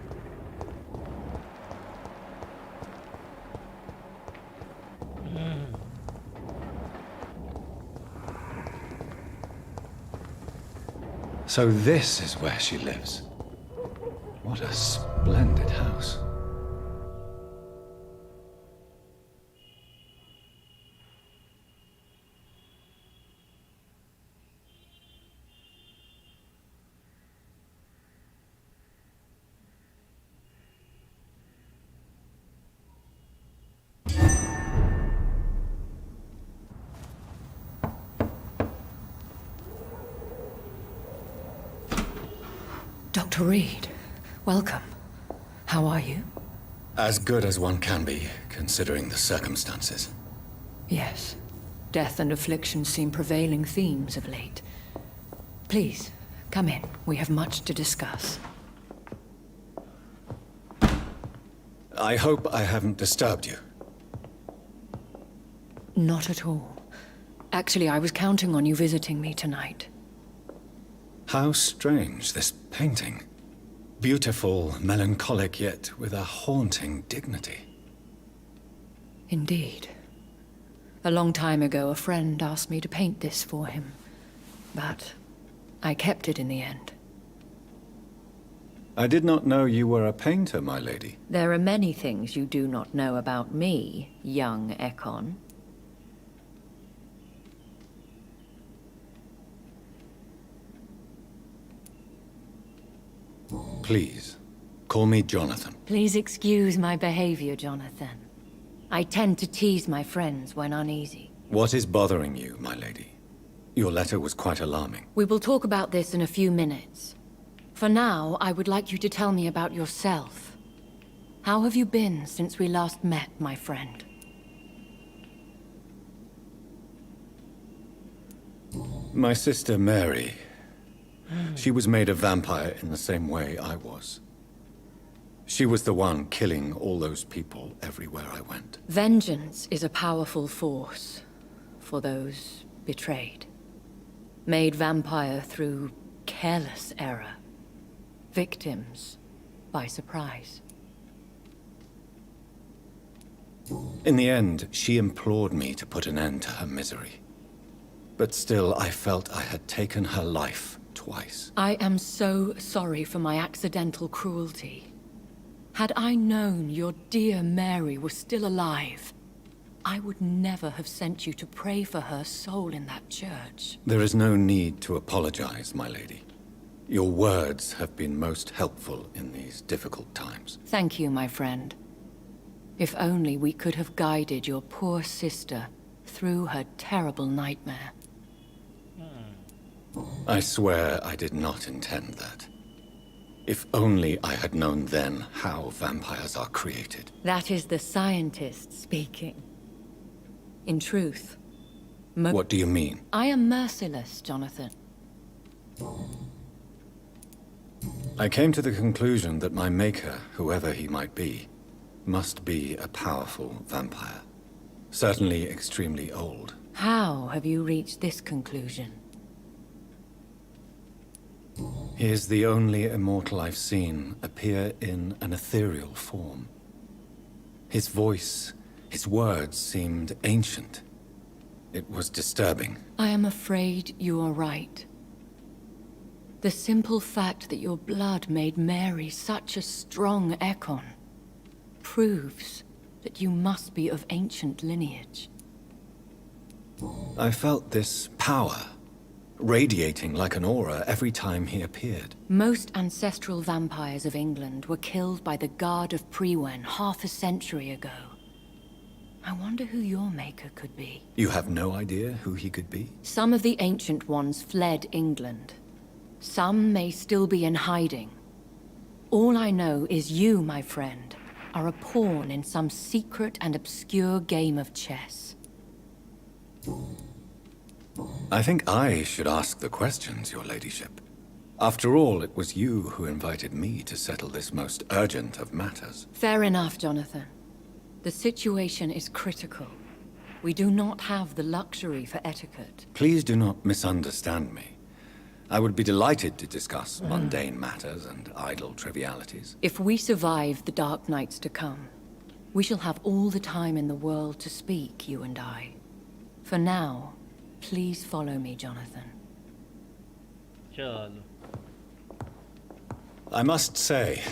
[SPEAKER 3] So this is where she lives. What a splendid house.
[SPEAKER 8] Dr. Reid, welcome. How are you?
[SPEAKER 3] As good as one can be, considering the circumstances.
[SPEAKER 8] Yes. Death and affliction seem prevailing themes of late. Please, come in. We have much to discuss.
[SPEAKER 3] I hope I haven't disturbed you.
[SPEAKER 8] Not at all. Actually, I was counting on you visiting me tonight.
[SPEAKER 3] How strange, this painting. Beautiful, melancholic, yet with a haunting dignity.
[SPEAKER 8] Indeed. A long time ago, a friend asked me to paint this for him. But I kept it in the end.
[SPEAKER 3] I did not know you were a painter, my lady.
[SPEAKER 8] There are many things you do not know about me, young Ekon.
[SPEAKER 3] Please, call me Jonathan.
[SPEAKER 8] Please excuse my behavior, Jonathan. I tend to tease my friends when uneasy.
[SPEAKER 3] What is bothering you, my lady? Your letter was quite alarming.
[SPEAKER 8] We will talk about this in a few minutes. For now, I would like you to tell me about yourself. How have you been since we last met, my friend?
[SPEAKER 3] My sister Mary. She was made a vampire in the same way I was. She was the one killing all those people everywhere I went.
[SPEAKER 8] Vengeance is a powerful force for those betrayed. Made vampire through careless error. Victims by surprise.
[SPEAKER 3] In the end, she implored me to put an end to her misery. But still, I felt I had taken her life twice.
[SPEAKER 8] I am so sorry for my accidental cruelty. Had I known your dear Mary was still alive, I would never have sent you to pray for her soul in that church.
[SPEAKER 3] There is no need to apologize, my lady. Your words have been most helpful in these difficult times.
[SPEAKER 8] Thank you, my friend. If only we could have guided your poor sister through her terrible nightmare.
[SPEAKER 3] I swear I did not intend that. If only I had known then how vampires are created.
[SPEAKER 8] That is the scientist speaking. In truth,
[SPEAKER 3] What do you mean?
[SPEAKER 8] I am merciless, Jonathan.
[SPEAKER 3] I came to the conclusion that my maker, whoever he might be, must be a powerful vampire. Certainly extremely old.
[SPEAKER 8] How have you reached this conclusion?
[SPEAKER 3] He is the only immortal I've seen appear in an ethereal form. His voice, his words seemed ancient. It was disturbing.
[SPEAKER 8] I am afraid you are right. The simple fact that your blood made Mary such a strong Ekon proves that you must be of ancient lineage.
[SPEAKER 3] I felt this power, radiating like an aura every time he appeared.
[SPEAKER 8] Most ancestral vampires of England were killed by the Guard of Priwen half a century ago. I wonder who your maker could be.
[SPEAKER 3] You have no idea who he could be?
[SPEAKER 8] Some of the ancient ones fled England. Some may still be in hiding. All I know is you, my friend, are a pawn in some secret and obscure game of chess.
[SPEAKER 3] I think I should ask the questions, your ladyship. After all, it was you who invited me to settle this most urgent of matters.
[SPEAKER 8] Fair enough, Jonathan. The situation is critical. We do not have the luxury for etiquette.
[SPEAKER 3] Please do not misunderstand me. I would be delighted to discuss mundane matters and idle trivialities.
[SPEAKER 8] If we survive the dark nights to come, we shall have all the time in the world to speak, you and I. For now, please follow me, Jonathan.
[SPEAKER 2] चलो.
[SPEAKER 3] I must say,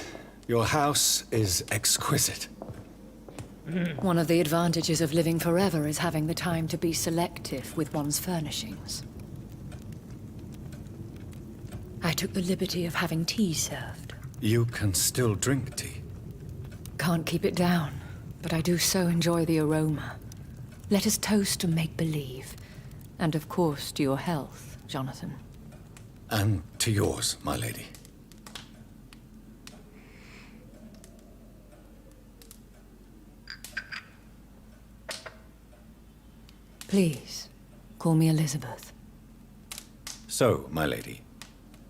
[SPEAKER 3] your house is exquisite.
[SPEAKER 8] One of the advantages of living forever is having the time to be selective with one's furnishings. I took the liberty of having tea served.
[SPEAKER 3] You can still drink tea.
[SPEAKER 8] Can't keep it down, but I do so enjoy the aroma. Let us toast to make-believe. And of course to your health, Jonathan.
[SPEAKER 3] And to yours, my lady.
[SPEAKER 8] Please, call me Elizabeth.
[SPEAKER 3] So, my lady,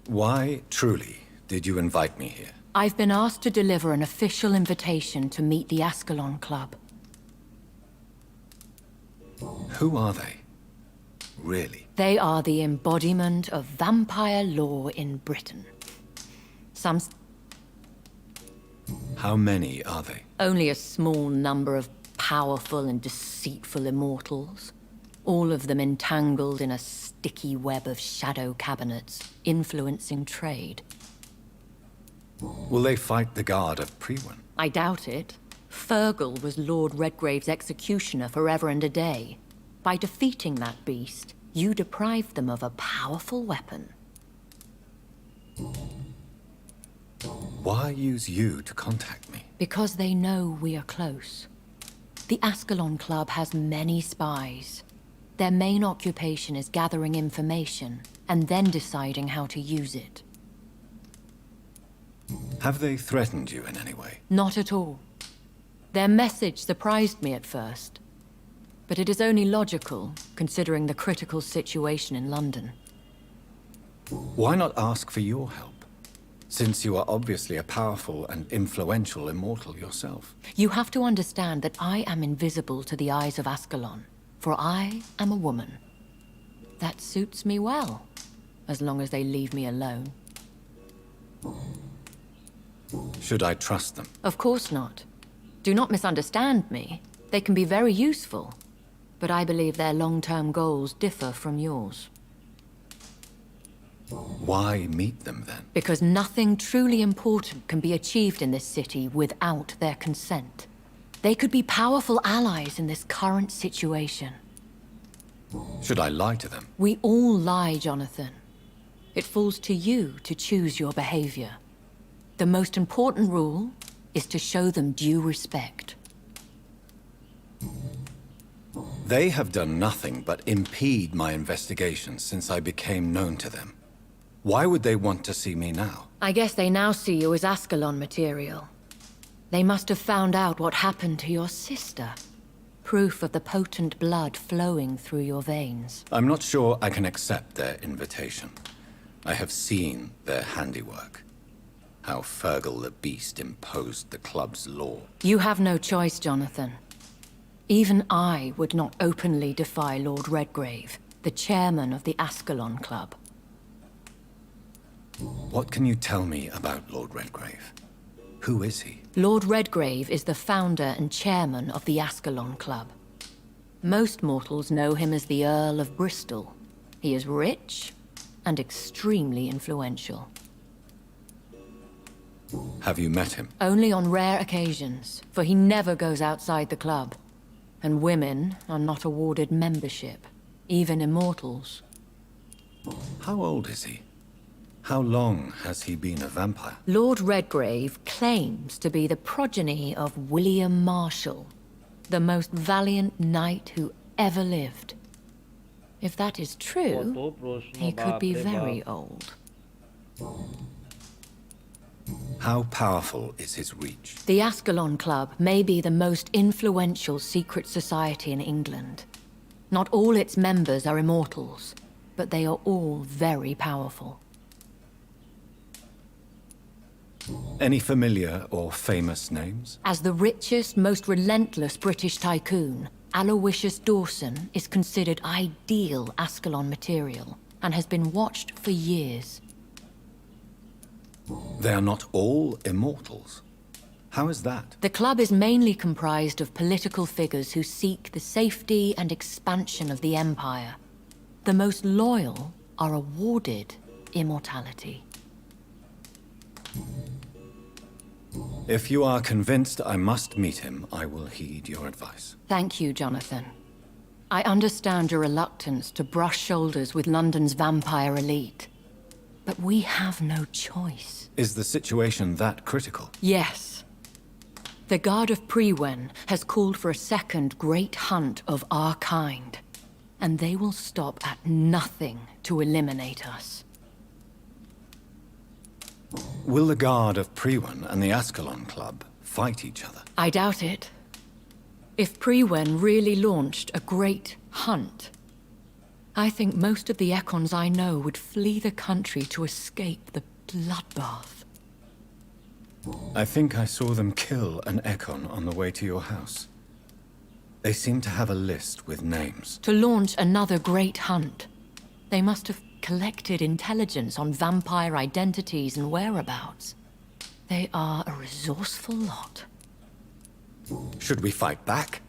[SPEAKER 3] why truly did you invite me here?
[SPEAKER 8] I've been asked to deliver an official invitation to meet the Ascalon Club.
[SPEAKER 3] Who are they? Really?
[SPEAKER 8] They are the embodiment of vampire law in Britain.
[SPEAKER 3] How many are they?
[SPEAKER 8] Only a small number of powerful and deceitful immortals. All of them entangled in a sticky web of shadow cabinets, influencing trade.
[SPEAKER 3] Will they fight the Guard of Priwen?
[SPEAKER 8] I doubt it. Fergal was Lord Redgrave's executioner forever and a day. By defeating that beast, you deprived them of a powerful weapon.
[SPEAKER 3] Why use you to contact me?
[SPEAKER 8] Because they know we are close. The Ascalon Club has many spies. Their main occupation is gathering information, and then deciding how to use it.
[SPEAKER 3] Have they threatened you in any way?
[SPEAKER 8] Not at all. Their message surprised me at first. But it is only logical, considering the critical situation in London.
[SPEAKER 3] Why not ask for your help? since you are obviously a powerful and influential immortal yourself.
[SPEAKER 8] You have to understand that I am invisible to the eyes of Ascalon, for I am a woman. That suits me well, as long as they leave me alone.
[SPEAKER 3] Should I trust them?
[SPEAKER 8] Of course not. Do not misunderstand me. They can be very useful, but I believe their long-term goals differ from yours.
[SPEAKER 3] Why meet them then?
[SPEAKER 8] Because nothing truly important can be achieved in this city without their consent. They could be powerful allies in this current situation.
[SPEAKER 3] Should I lie to them?
[SPEAKER 8] We all lie, Jonathan. It falls to you to choose your behavior. The most important rule is to show them due respect.
[SPEAKER 3] They have done nothing but impede my investigation since I became known to them. Why would they want to see me now?
[SPEAKER 8] I guess they now see you as Ascalon material. They must have found out what happened to your sister. Proof of the potent blood flowing through your veins.
[SPEAKER 3] I'm not sure I can accept their invitation. I have seen their handiwork. How Fergal the Beast imposed the club's law.
[SPEAKER 8] You have no choice, Jonathan. Even I would not openly defy Lord Redgrave, the chairman of the Ascalon Club.
[SPEAKER 3] What can you tell me about Lord Redgrave? Who is he?
[SPEAKER 8] Lord Redgrave is the founder and chairman of the Ascalon Club. Most mortals know him as the Earl of Bristol. He is rich and extremely influential.
[SPEAKER 3] Have you met him?
[SPEAKER 8] Only on rare occasions, for he never goes outside the club. And women are not awarded membership, even immortals.
[SPEAKER 3] How old is he? How long has he been a vampire?
[SPEAKER 8] Lord Redgrave claims to be the progeny of William Marshall, the most valiant knight who ever lived. If that is true, he could be very old.
[SPEAKER 3] How powerful is his reach?
[SPEAKER 8] The Ascalon Club may be the most influential secret society in England. Not all its members are immortals, but they are all very powerful.
[SPEAKER 3] Any familiar or famous names?
[SPEAKER 8] As the richest, most relentless British tycoon, Aloysius Dawson is considered ideal Ascalon material and has been watched for years.
[SPEAKER 3] They are not all immortals. How is that?
[SPEAKER 8] The club is mainly comprised of political figures who seek the safety and expansion of the Empire. The most loyal are awarded immortality.
[SPEAKER 3] If you are convinced I must meet him, I will heed your advice.
[SPEAKER 8] Thank you, Jonathan. I understand your reluctance to brush shoulders with London's vampire elite. But we have no choice.
[SPEAKER 3] Is the situation that critical?
[SPEAKER 8] Yes. The Guard of Prewen has called for a second great hunt of our kind. And they will stop at nothing to eliminate us.
[SPEAKER 3] Will the Guard of Prewen and the Ascalon Club fight each other?
[SPEAKER 8] I doubt it. If Prewen really launched a great hunt, I think most of the Ekons I know would flee the country to escape the bloodbath.
[SPEAKER 3] I think I saw them kill an Ekon on the way to your house. They seem to have a list with names.
[SPEAKER 8] To launch another great hunt, they must have collected intelligence on vampire identities and whereabouts. They are a resourceful lot.
[SPEAKER 3] Should we fight back?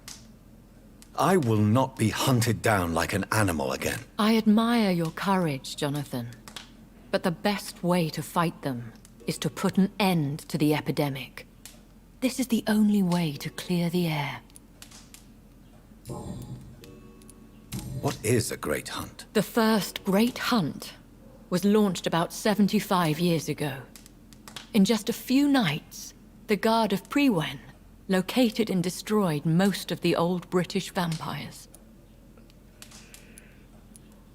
[SPEAKER 3] I will not be hunted down like an animal again.
[SPEAKER 8] I admire your courage, Jonathan. But the best way to fight them is to put an end to the epidemic. This is the only way to clear the air.
[SPEAKER 3] What is a great hunt?
[SPEAKER 8] The first great hunt was launched about 75 years ago. In just a few nights, the Guard of Prewen located and destroyed most of the old British vampires.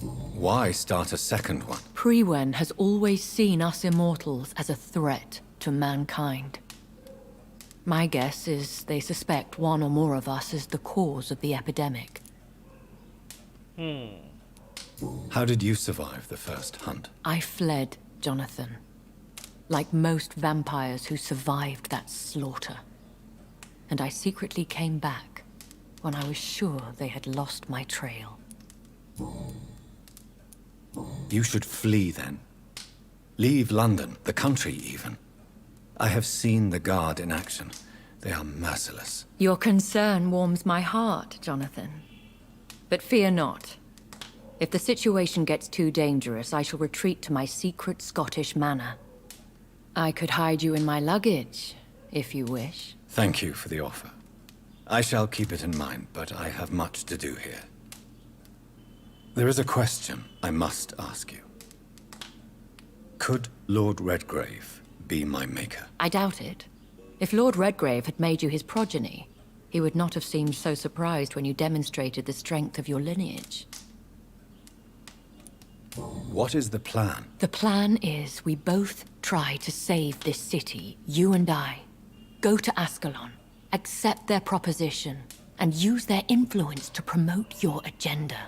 [SPEAKER 3] Why start a second one?
[SPEAKER 8] Prewen has always seen us immortals as a threat to mankind. My guess is they suspect one or more of us as the cause of the epidemic.
[SPEAKER 3] How did you survive the first hunt?
[SPEAKER 8] I fled, Jonathan. like most vampires who survived that slaughter. And I secretly came back when I was sure they had lost my trail.
[SPEAKER 3] You should flee then. Leave London, the country even. I have seen the Guard in action. They are merciless.
[SPEAKER 8] Your concern warms my heart, Jonathan. But fear not. If the situation gets too dangerous, I shall retreat to my secret Scottish manor. I could hide you in my luggage, if you wish.
[SPEAKER 3] Thank you for the offer. I shall keep it in mind, but I have much to do here. There is a question I must ask you. Could Lord Redgrave be my maker?
[SPEAKER 8] I doubt it. If Lord Redgrave had made you his progeny, he would not have seemed so surprised when you demonstrated the strength of your lineage.
[SPEAKER 3] What is the plan?
[SPEAKER 8] The plan is we both try to save this city, you and I. Go to Ascalon, accept their proposition, and use their influence to promote your agenda.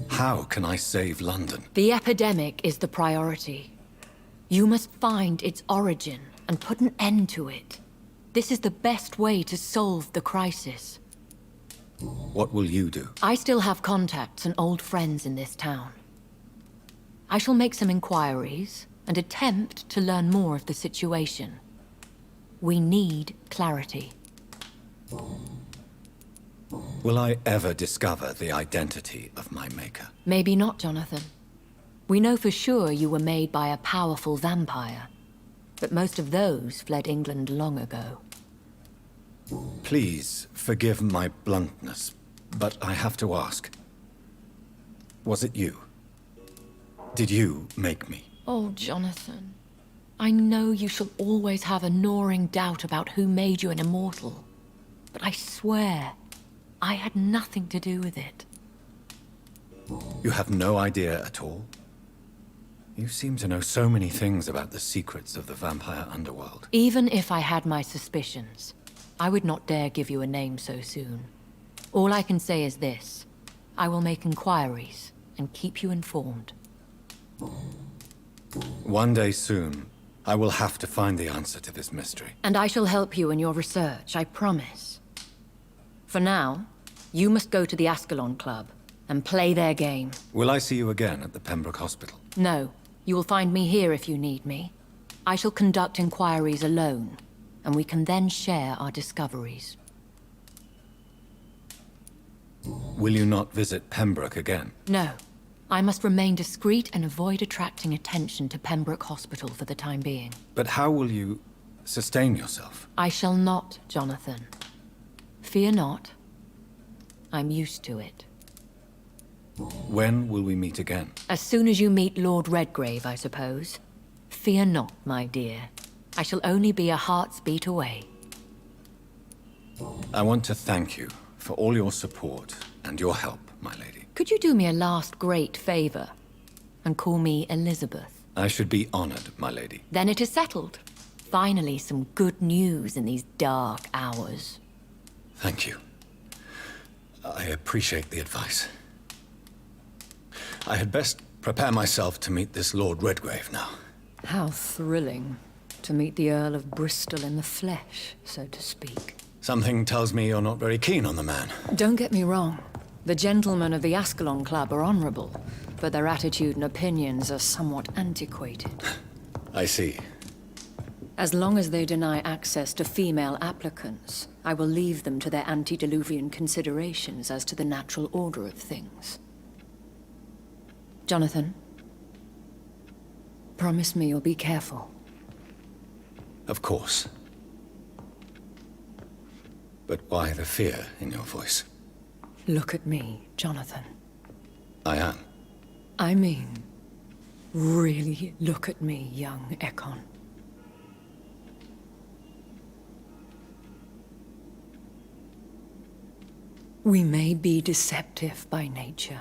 [SPEAKER 3] How can I save London?
[SPEAKER 8] The epidemic is the priority. You must find its origin and put an end to it. This is the best way to solve the crisis.
[SPEAKER 3] What will you do?
[SPEAKER 8] I still have contacts and old friends in this town. I shall make some inquiries and attempt to learn more of the situation. We need clarity.
[SPEAKER 3] Will I ever discover the identity of my maker?
[SPEAKER 8] Maybe not, Jonathan. We know for sure you were made by a powerful vampire, but most of those fled England long ago.
[SPEAKER 3] Please forgive my bluntness, but I have to ask. Was it you? Did you make me?
[SPEAKER 8] Oh, Jonathan. I know you shall always have a gnawing doubt about who made you an immortal, but I swear, I had nothing to do with it.
[SPEAKER 3] You have no idea at all? You seem to know so many things about the secrets of the vampire underworld.
[SPEAKER 8] Even if I had my suspicions, I would not dare give you a name so soon. All I can say is this. I will make inquiries and keep you informed.
[SPEAKER 3] One day soon, I will have to find the answer to this mystery.
[SPEAKER 8] And I shall help you in your research, I promise. For now, you must go to the Ascalon Club and play their game.
[SPEAKER 3] Will I see you again at the Pembroke Hospital?
[SPEAKER 8] No, you will find me here if you need me. I shall conduct inquiries alone, and we can then share our discoveries.
[SPEAKER 3] Will you not visit Pembroke again?
[SPEAKER 8] No. I must remain discreet and avoid attracting attention to Pembroke Hospital for the time being.
[SPEAKER 3] But how will you sustain yourself?
[SPEAKER 8] I shall not, Jonathan. Fear not. I'm used to it.
[SPEAKER 3] When will we meet again?
[SPEAKER 8] As soon as you meet Lord Redgrave, I suppose. Fear not, my dear. I shall only be a heart's beat away.
[SPEAKER 3] I want to thank you for all your support and your help, my lady.
[SPEAKER 8] Could you do me a last great favor and call me Elizabeth?
[SPEAKER 3] I should be honored, my lady.
[SPEAKER 8] Then it is settled. Finally, some good news in these dark hours.
[SPEAKER 3] Thank you. I appreciate the advice. I had best prepare myself to meet this Lord Redgrave now.
[SPEAKER 8] How thrilling to meet the Earl of Bristol in the flesh, so to speak.
[SPEAKER 3] Something tells me you're not very keen on the man.
[SPEAKER 8] Don't get me wrong. The gentlemen of the Ascalon Club are honorable, but their attitude and opinions are somewhat antiquated.
[SPEAKER 3] I see.
[SPEAKER 8] As long as they deny access to female applicants, I will leave them to their antediluvian considerations as to the natural order of things. Jonathan, promise me you'll be careful.
[SPEAKER 3] Of course. But why the fear in your voice?
[SPEAKER 8] Look at me, Jonathan.
[SPEAKER 3] I am.
[SPEAKER 8] I mean, really look at me, young Ekon. We may be deceptive by nature,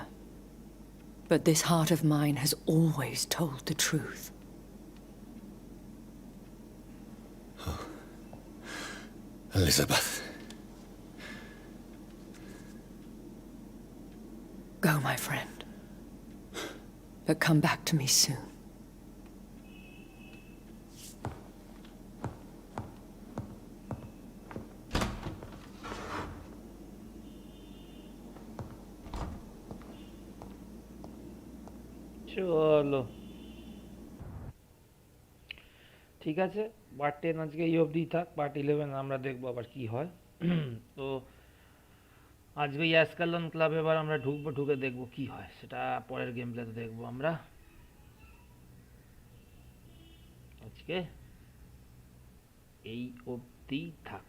[SPEAKER 8] but this heart of mine has always told the truth.
[SPEAKER 3] Oh. Elizabeth.
[SPEAKER 8] Go, my friend. But come back to me soon.
[SPEAKER 2] চলো ঠিক আছে, part 10 আজকে এই অবধি থাক, part 11 আমরা দেখবো আবার কি হয়। তো আজকে ইয়াসকালন ক্লাবে এবার আমরা ঢুকবো, ঢুকে দেখবো কি হয়, সেটা পরের গেম প্লেতে দেখবো আমরা। আজকে এই অবধি থাক।